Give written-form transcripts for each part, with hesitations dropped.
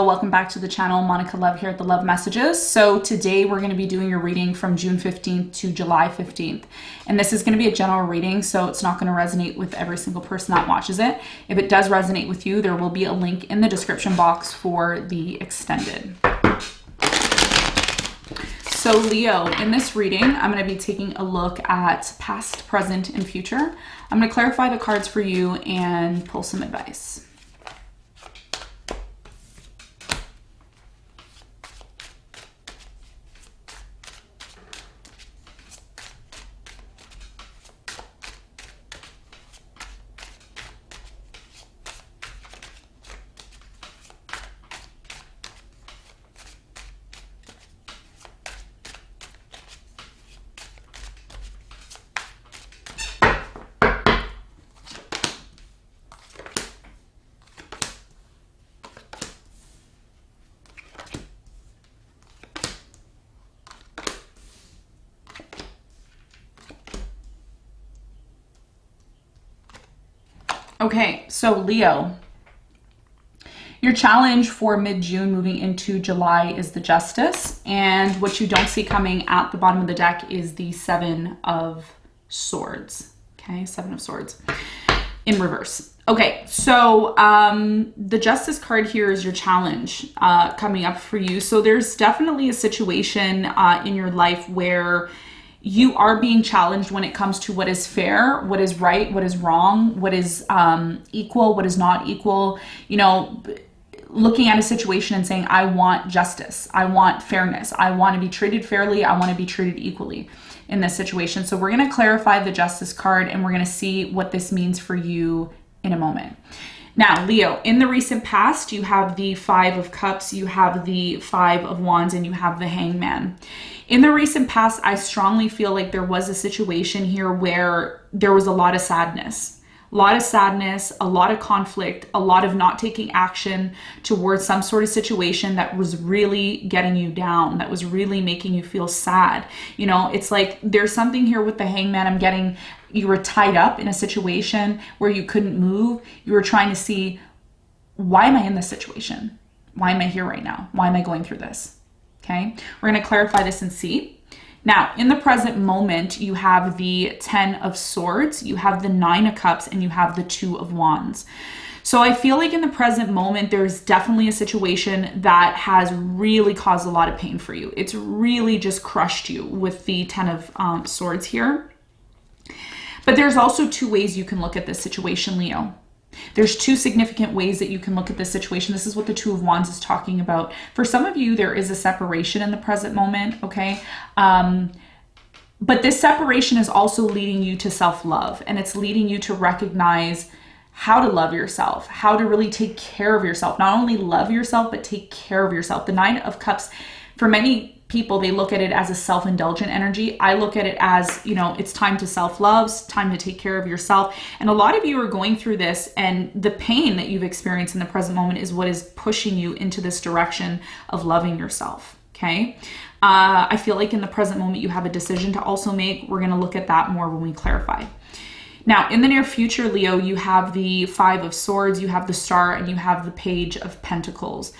Welcome back to the channel. Monica Love here at the Love Messages. So today we're going to be doing your reading from June 15th to July 15th. And this is going to be a general reading, so it's not going to resonate with every single person that watches it. If it does resonate with you, there will be a link in the description box for the extended. So Leo, in this reading, I'm going to be taking a look at past, present, and future. I'm going to clarify the cards for you and pull some advice. Okay, so Leo, your challenge for mid-June moving into July is the Justice, and what you don't see coming at the bottom of the deck is the Seven of Swords. Okay, Seven of Swords in reverse. Okay, so the Justice card here is your challenge coming up for you. So there's definitely a situation in your life where you are being challenged when it comes to what is fair, what is right, what is wrong, what is equal, what is not equal. You know, looking at a situation and saying, I want justice, I want fairness, I want to be treated fairly, I want to be treated equally in this situation. So we're going to clarify the Justice card and we're going to see what this means for you in a moment. Now, Leo, in the recent past, you have the Five of Cups, you have the Five of Wands, and you have the Hangman. In the recent past, I strongly feel like there was a situation here where there was a lot of sadness. A lot of conflict, a lot of not taking action towards some sort of situation that was really getting you down, that was really making you feel sad. You know, it's like there's something here with the Hangman. I'm getting, you were tied up in a situation where you couldn't move. You were trying to see, why am I in this situation? Why am I here right now? Why am I going through this? Okay, we're going to clarify this and see. Now, in the present moment, you have the Ten of Swords, you have the Nine of Cups, and you have the Two of Wands. So I feel like in the present moment, there's definitely a situation that has really caused a lot of pain for you. It's really just crushed you with the Ten of Swords here. But there's also two ways you can look at this situation, Leo. There's two significant ways that you can look at this situation. This is what the Two of Wands is talking about. For some of you, there is a separation in the present moment, okay? But this separation is also leading you to self-love, and it's leading you to recognize how to love yourself, how to really take care of yourself. Not only love yourself, but take care of yourself. The Nine of Cups, for many people, they look at it as a self-indulgent energy. I look at it as, you know, it's time to self-love, it's time to take care of yourself. And a lot of you are going through this, and the pain that you've experienced in the present moment is what is pushing you into this direction of loving yourself, okay? I feel like in the present moment, you have a decision to also make. We're going to look at that more when we clarify. Now, in the near future, Leo, you have the Five of Swords, you have the Star, and you have the Page of Pentacles.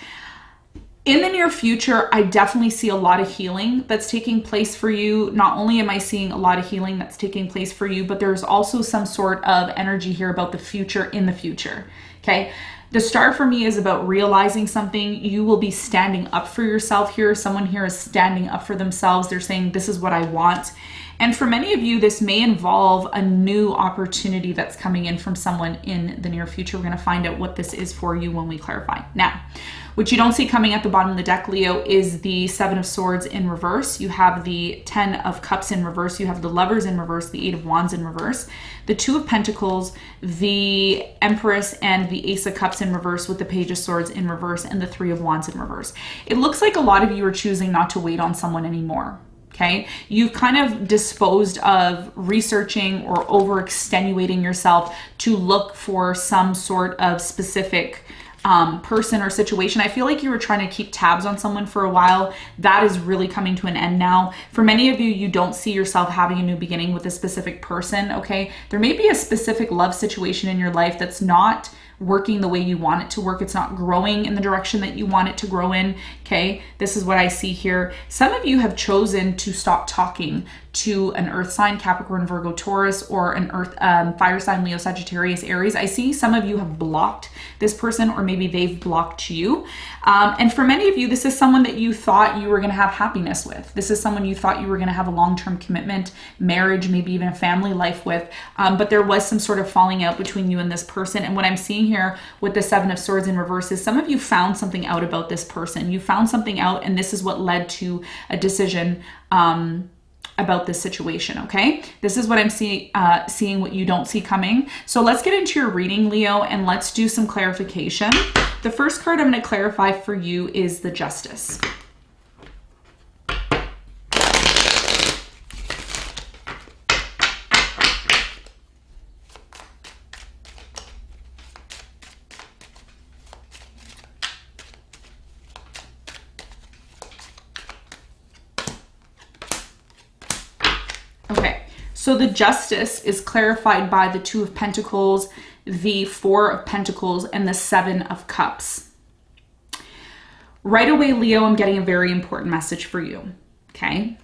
In the near future, I definitely see a lot of healing that's taking place for you. Not only am I seeing a lot of healing that's taking place for you, but there's also some sort of energy here about the future in the future, okay? The Star for me is about realizing something. You will be standing up for yourself here. Someone here is standing up for themselves. They're saying, this is what I want. And for many of you, this may involve a new opportunity that's coming in from someone in the near future. We're going to find out what this is for you when we clarify. Now, what you don't see coming at the bottom of the deck, Leo, is the Seven of Swords in reverse. You have the Ten of Cups in reverse. You have the Lovers in reverse, the Eight of Wands in reverse, the Two of Pentacles, the Empress, and the Ace of Cups in reverse with the Page of Swords in reverse and the Three of Wands in reverse. It looks like a lot of you are choosing not to wait on someone anymore. Okay, you've kind of disposed of researching or over extenuating yourself to look for some sort of specific person or situation. I feel like you were trying to keep tabs on someone for a while. That is really coming to an end now. For many of you, you don't see yourself having a new beginning with a specific person, okay? There may be a specific love situation in your life that's not working the way you want it to work. It's not growing in the direction that you want it to grow in. Okay, this is what I see here. Some of you have chosen to stop talking to an earth sign, Capricorn, Virgo, Taurus, or an earth fire sign, Leo, Sagittarius, Aries. I see some of you have blocked this person, or maybe they've blocked you. And for many of you, this is someone that you thought you were going to have happiness with. This is someone you thought you were going to have a long-term commitment, marriage, maybe even a family life with. But there was some sort of falling out between you and this person. And what I'm seeing here with the Seven of Swords in reverse is some of you found something out about this person. You found something out, and this is what led to a decision about this situation. Okay, this is what I'm seeing what you don't see coming. So let's get into your reading, Leo, and let's do some clarification. The first card I'm going to clarify for you is the Justice. So the Justice is clarified by the Two of Pentacles, the Four of Pentacles, and the Seven of Cups. Right away, Leo, I'm getting a very important message for you, okay?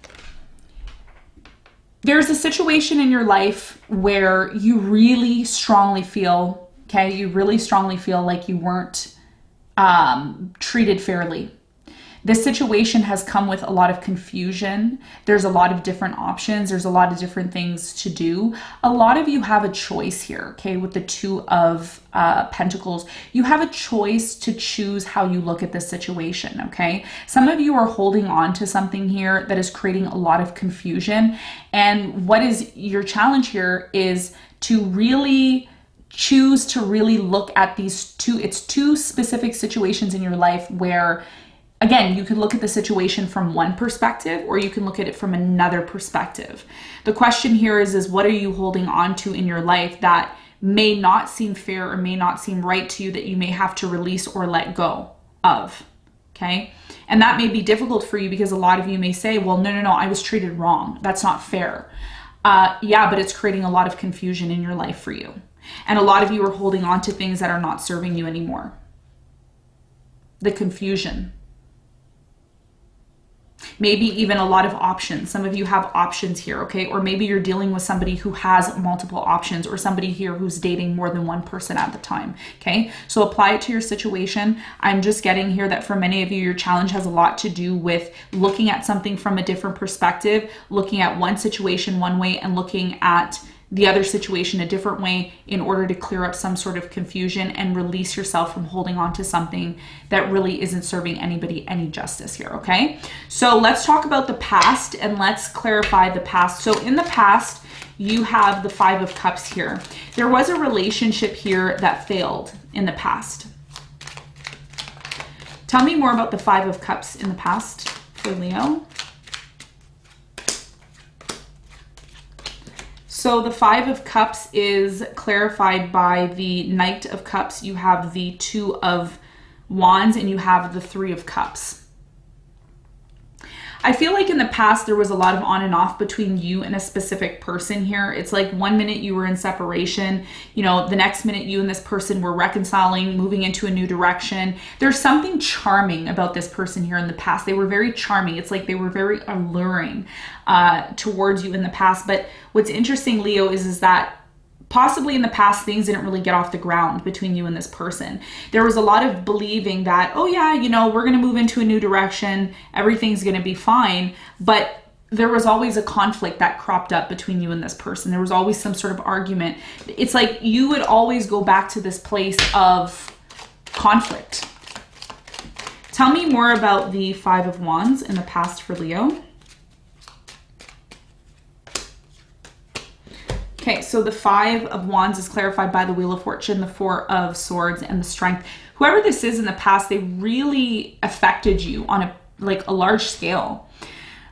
There's a situation in your life where you really strongly feel, okay, you really strongly feel like you weren't treated fairly. This situation has come with a lot of confusion. There's a lot of different options. There's a lot of different things to do. A lot of you have a choice here, okay, with the Two of Pentacles. You have a choice to choose how you look at this situation, okay? Some of you are holding on to something here that is creating a lot of confusion. And what is your challenge here is to really choose to really look at these two specific situations in your life where, again, you can look at the situation from one perspective, or you can look at it from another perspective. The question here is what are you holding on to in your life that may not seem fair or may not seem right to you, that you may have to release or let go of, okay? And that may be difficult for you because a lot of you may say, well, no, I was treated wrong. That's not fair. Yeah, but it's creating a lot of confusion in your life for you. And a lot of you are holding on to things that are not serving you anymore. The confusion. Maybe even a lot of options. Some of you have options here, okay? Or maybe you're dealing with somebody who has multiple options, or somebody here who's dating more than one person at the time, okay? So apply it to your situation. I'm just getting here that for many of you, your challenge has a lot to do with looking at something from a different perspective, looking at one situation one way and looking at the other situation a different way in order to clear up some sort of confusion and release yourself from holding on to something that really isn't serving anybody any justice here, okay? So let's talk about the past and let's clarify the past. So in the past, you have the Five of Cups here. There was a relationship here that failed in the past. Tell me more about the Five of Cups in the past for Leo. So the Five of Cups is clarified by the Knight of Cups. You have the Two of Wands and you have the Three of Cups. I feel like in the past there was a lot of on and off between you and a specific person here. It's like one minute you were in separation, you know, the next minute you and this person were reconciling, moving into a new direction. There's something charming about this person here in the past. They were very charming. It's like they were very alluring towards you in the past. But what's interesting, Leo, is that possibly in the past, things didn't really get off the ground between you and this person. There was a lot of believing that, oh yeah, you know, we're going to move into a new direction. Everything's going to be fine. But there was always a conflict that cropped up between you and this person. There was always some sort of argument. It's like you would always go back to this place of conflict. Tell me more about the Five of Wands in the past for Leo. Okay, so the Five of Wands is clarified by the Wheel of Fortune, the Four of Swords, and the Strength. Whoever this is in the past, they really affected you on a large scale.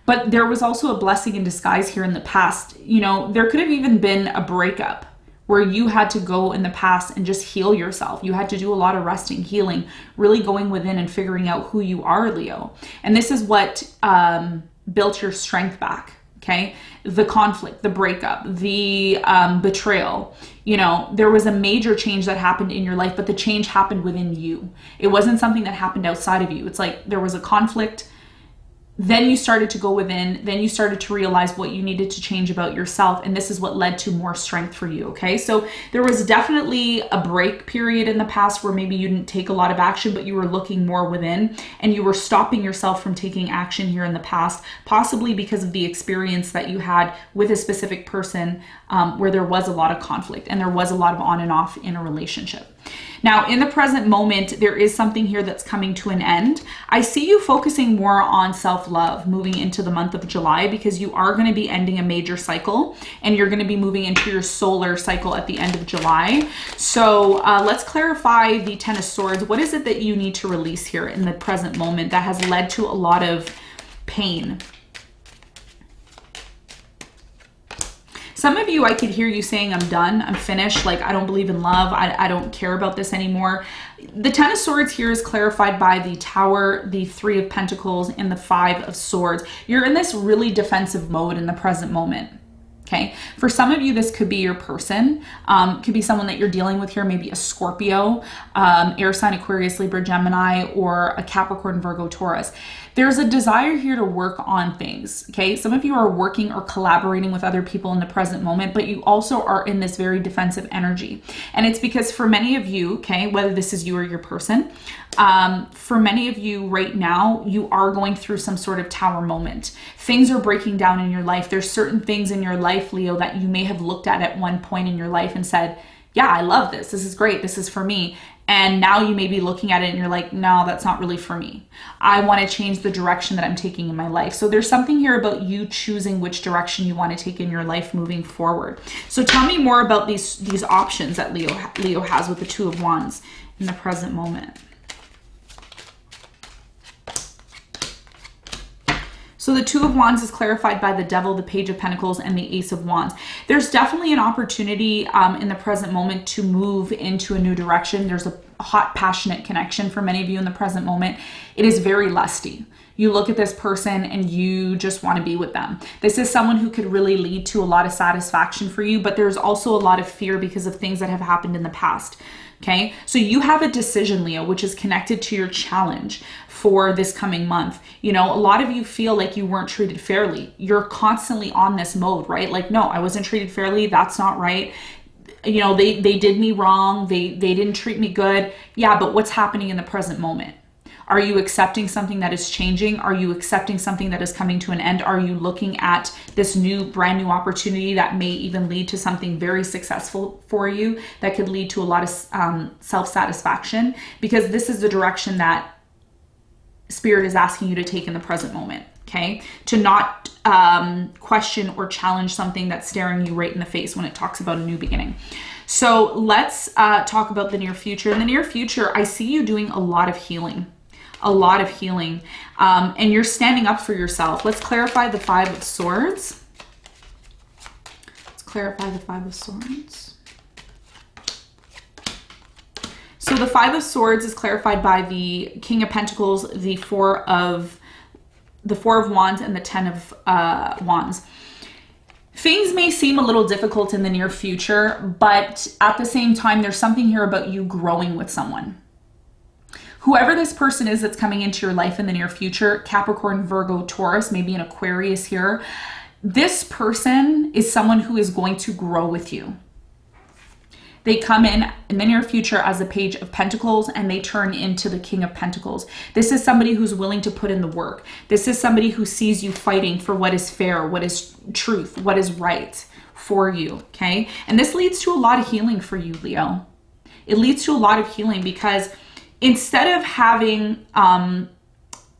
But there was also a blessing in disguise here in the past. You know, there could have even been a breakup where you had to go in the past and just heal yourself. You had to do a lot of resting, healing, really going within and figuring out who you are, Leo. And this is what built your strength back. Okay, the conflict, the breakup, the betrayal, you know, there was a major change that happened in your life, but the change happened within you. It wasn't something that happened outside of you. It's like there was a conflict. Then you started to go within, then you started to realize what you needed to change about yourself. And this is what led to more strength for you. Okay. So there was definitely a break period in the past where maybe you didn't take a lot of action, but you were looking more within and you were stopping yourself from taking action here in the past, possibly because of the experience that you had with a specific person where there was a lot of conflict and there was a lot of on and off in a relationship. Now, in the present moment, there is something here that's coming to an end. I see you focusing more on self-love moving into the month of July because you are going to be ending a major cycle and you're going to be moving into your solar cycle at the end of July. So let's clarify the Ten of Swords. What is it that you need to release here in the present moment that has led to a lot of pain? Some of you, I could hear you saying, I'm done, I'm finished, like I don't believe in love, I don't care about this anymore. The Ten of Swords here is clarified by the Tower, the Three of Pentacles, and the Five of Swords. You're in this really defensive mode in the present moment. Okay. For some of you, this could be your person, could be someone that you're dealing with here, maybe a Scorpio, air sign, Aquarius, Libra, Gemini, or a Capricorn, Virgo, Taurus. There's a desire here to work on things. Okay. Some of you are working or collaborating with other people in the present moment, but you also are in this very defensive energy. And it's because for many of you, okay, whether this is you or your person, for many of you right now, you are going through some sort of tower moment. Things are breaking down in your life. There's certain things in your life, Leo, that you may have looked at one point in your life and said, yeah, I love this. This is great. This is for me. And now you may be looking at it and you're like, no, that's not really for me. I want to change the direction that I'm taking in my life. So there's something here about you choosing which direction you want to take in your life moving forward. So tell me more about these options that Leo has with the Two of Wands in the present moment. So the Two of Wands is clarified by the Devil, the Page of Pentacles, and the Ace of Wands. There's definitely an opportunity in the present moment to move into a new direction. There's a hot, passionate connection for many of you in the present moment. It is very lusty. You look at this person and you just want to be with them. This is someone who could really lead to a lot of satisfaction for you, but there's also a lot of fear because of things that have happened in the past. Okay, so you have a decision, Leo, which is connected to your challenge for this coming month. You know, a lot of you feel like you weren't treated fairly. You're constantly on this mode, right? Like, no, I wasn't treated fairly. That's not right. You know, they did me wrong. They didn't treat me good. Yeah, but what's happening in the present moment? Are you accepting something that is changing? Are you accepting something that is coming to an end? Are you looking at this brand new opportunity that may even lead to something very successful for you that could lead to a lot of self-satisfaction? Because this is the direction that Spirit is asking you to take in the present moment, okay? To not question or challenge something that's staring you right in the face when it talks about a new beginning. So let's talk about the near future. In the near future, I see you doing a lot of healing. And you're standing up for yourself. Let's clarify the Five of Swords. Let's clarify the Five of Swords. So the Five of Swords is clarified by the King of Pentacles, the Four of Wands, and the Ten of Wands. Things may seem a little difficult in the near future, but at the same time, there's something here about you growing with someone. Whoever this person is that's coming into your life in the near future, Capricorn, Virgo, Taurus, maybe an Aquarius here, this person is someone who is going to grow with you. They come in the near future as a Page of Pentacles and they turn into the King of Pentacles. This is somebody who's willing to put in the work. This is somebody who sees you fighting for what is fair, what is truth, what is right for you, okay? And this leads to a lot of healing for you, Leo. It leads to a lot of healing because instead of having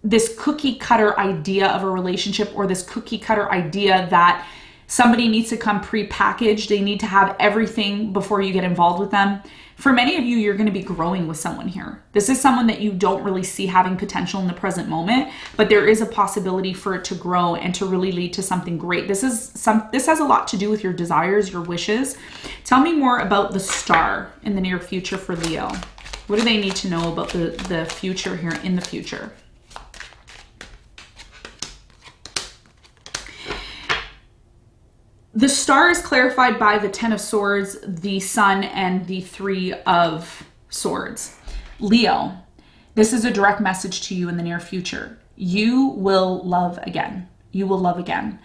this cookie cutter idea of a relationship or this cookie cutter idea that somebody needs to come pre-packaged, they need to have everything before you get involved with them. For many of you, you're going to be growing with someone here. This is someone that you don't really see having potential in the present moment, but there is a possibility for it to grow and to really lead to something great. This has a lot to do with your desires, your wishes. Tell me more about the Star in the near future for Leo. What do they need to know about the future here in the future? The star is clarified by the 10 of Swords, the Sun, and the 3 of Swords. Leo, this is a direct message to you in the near future. You will love again. You will love again.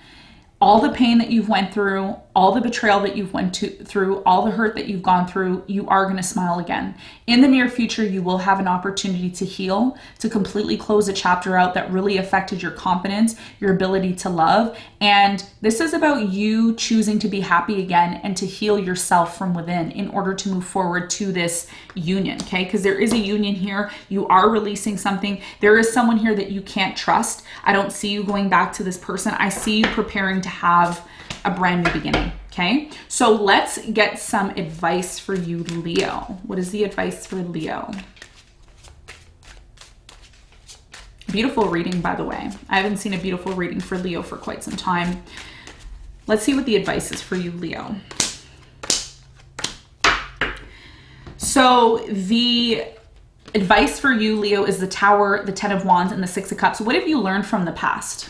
All the pain that you've went through, all the betrayal that you've went through, all the hurt that you've gone through, you are going to smile again. In the near future, you will have an opportunity to heal, to completely close a chapter out that really affected your confidence, your ability to love. And this is about you choosing to be happy again and to heal yourself from within in order to move forward to this union, okay? Because there is a union here. You are releasing something. There is someone here that you can't trust. I don't see you going back to this person. I see you preparing to have a brand new beginning, okay? So let's get some advice for you, Leo. What is the advice for Leo? Beautiful reading, by the way. I haven't seen a beautiful reading for Leo for quite some time. Let's see what the advice is for you, Leo. So the advice for you, Leo, is the Tower, the 10 of Wands, and the 6 of Cups. What have you learned from the past?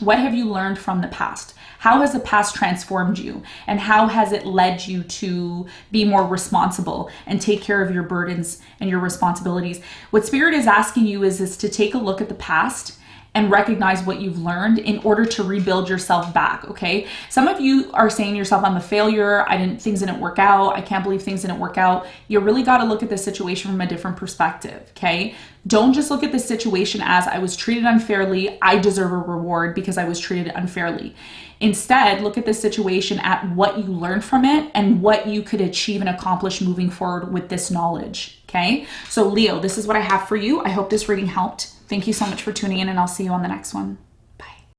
What have you learned from the past? How has the past transformed you? And how has it led you to be more responsible and take care of your burdens and your responsibilities? What Spirit is asking you is to take a look at the past and recognize what you've learned in order to rebuild yourself back, okay? Some of you are saying to yourself, I'm a failure, things didn't work out, I can't believe things didn't work out. You really gotta look at the situation from a different perspective, okay? Don't just look at the situation as I was treated unfairly, I deserve a reward because I was treated unfairly. Instead, look at the situation at what you learned from it and what you could achieve and accomplish moving forward with this knowledge, okay? So Leo, this is what I have for you. I hope this reading helped. Thank you so much for tuning in, and I'll see you on the next one.